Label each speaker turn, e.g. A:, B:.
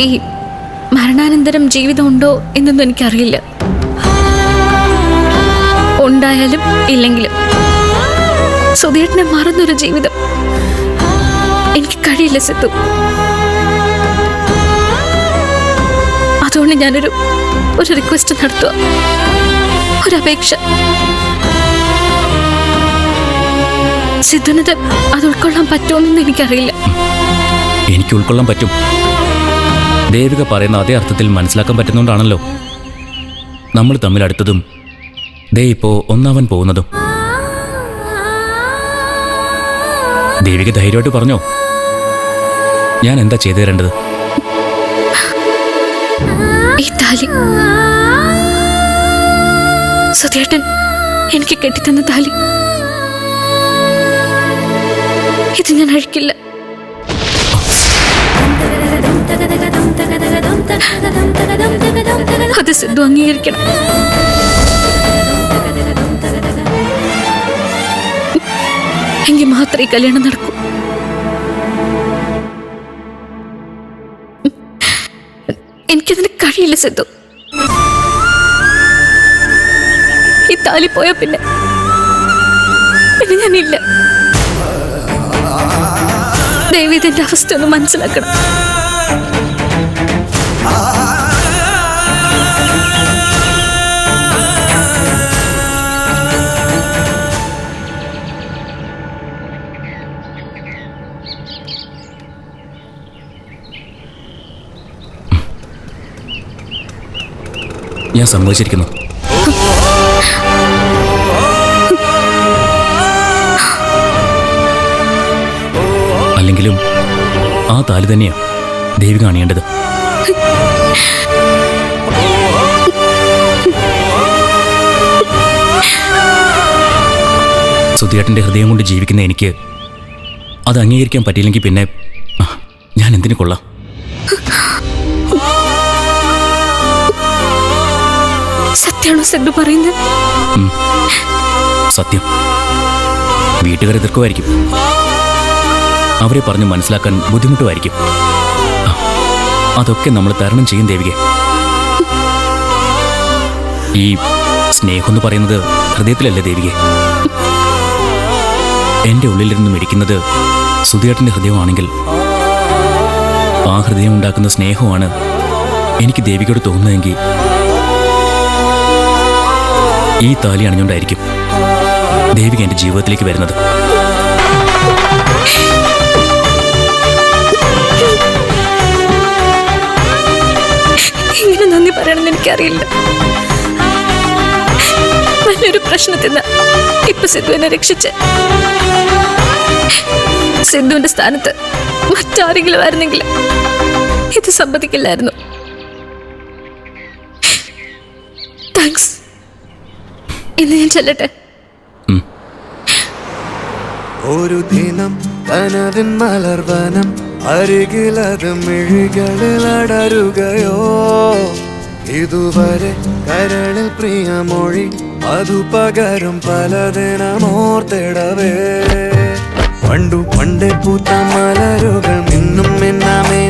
A: ഈ മരണാനന്തരം ജീവിതമുണ്ടോ എന്നൊന്നും എനിക്കറിയില്ല. ഉണ്ടായാലും ഇല്ലെങ്കിലും സുധീട്ടനെ മറന്നൊരു ജീവിതം എനിക്ക് കഴിയില്ല സിദ്ധു. അതുകൊണ്ട് ഞാനൊരു റിക്വസ്റ്റ് നടത്തുക, ഒരു അപേക്ഷ. സിദ്ധുനത് അത് ഉൾക്കൊള്ളാൻ പറ്റുമെന്ന് എനിക്കറിയില്ല.
B: എനിക്ക് ഉൾക്കൊള്ളാൻ പറ്റും. ദേവിക പറയുന്ന അതേ അർത്ഥത്തിൽ മനസ്സിലാക്കാൻ പറ്റുന്നതുകൊണ്ടാണല്ലോ നമ്മൾ തമ്മിൽ അടുത്തതും ദേ ഇപ്പോ ഒന്നാവാൻ പോകുന്നതും. ദേവിക ധൈര്യമായിട്ട് പറഞ്ഞോ, ഞാൻ എന്താ ചെയ്തു തരേണ്ടത്?
A: ഈ താലി, സുധേട്ടൻ എനിക്ക് കെട്ടിത്തന്ന താലി, ഇത് ഞാൻ അഴിക്കില്ല. അത് സിദ്ധു അംഗീകരിക്കണം. എങ്കിൽ മാത്രമേ കല്യാണം നടക്കൂ. എനിക്കതിന് കഴിയില്ല സിദ്ധു. ഈ താലി പോയ പിന്നെ ഞാനില്ല. ദയവ് ഇതിന്റെ അവസ്ഥ ഒന്ന് മനസ്സിലാക്കണം.
B: ഞാൻ സമ്മതിച്ചിരിക്കുന്നു. അല്ലെങ്കിലും ആ താലി തന്നെയാ ദേവിക അണിയേണ്ടത്. സുധിയേട്ടൻ്റെ ഹൃദയം കൊണ്ട് ജീവിക്കുന്ന എനിക്ക് അത് അംഗീകരിക്കാൻ പറ്റിയില്ലെങ്കിൽ പിന്നെ ഞാൻ എന്തിനു കൊള്ളാം?
A: സത്യമാണോ സിദ്ധു പറയുന്നത്?
B: സത്യം. വീട്ടുകാരെ എതിർക്കുമായിരിക്കും, അവരെ പറഞ്ഞ് മനസ്സിലാക്കാൻ ബുദ്ധിമുട്ടുമായിരിക്കും. അതൊക്കെ നമ്മൾ തരണം ചെയ്യും ദേവിക. ഈ സ്നേഹം എന്ന് പറയുന്നത് ഹൃദയത്തിലല്ലേ ദേവിക? എൻ്റെ ഉള്ളിലിരുന്ന് മിടിക്കുന്നത് സുധിയേട്ടൻ്റെ ഹൃദയമാണെങ്കിൽ ആ ഹൃദയം ഉണ്ടാക്കുന്ന സ്നേഹമാണ് എനിക്ക് ദേവികയോട് തോന്നുന്നതെങ്കിൽ ഈ താലി അണിഞ്ഞുകൊണ്ടായിരിക്കും ദേവിക എൻ്റെ ജീവിതത്തിലേക്ക് വരുന്നത്.
A: ഇങ്ങനെ നന്ദി പറയണമെന്ന് എനിക്കറിയില്ല. നല്ലൊരു പ്രശ്നത്തിൽ നിന്ന് ഇപ്പൊ സിദ്ധുവിനെ രക്ഷിച്ച് സിദ്ധുവിന്റെ സ്ഥാനത്ത് മറ്റാരെങ്കിലും ആയിരുന്നെങ്കിൽ ഇത് സമ്മതിക്കില്ലായിരുന്നു. താങ്ക്സ്. ഇന്ന് ഞാൻ ചെല്ലട്ടെ.
C: ഒരു ദിനം കനവിൻ മലർവനം അരികിലത് മിഴികളിൽ അടരുകയോ, ഇതുവരെ കരളിൽ പ്രിയമൊഴി അതു പകരും പലതിനമോർത്തിടവേ. പണ്ടു പണ്ടേ പൂത്ത മലരുകൾ മിന്നും മിന്നാമേ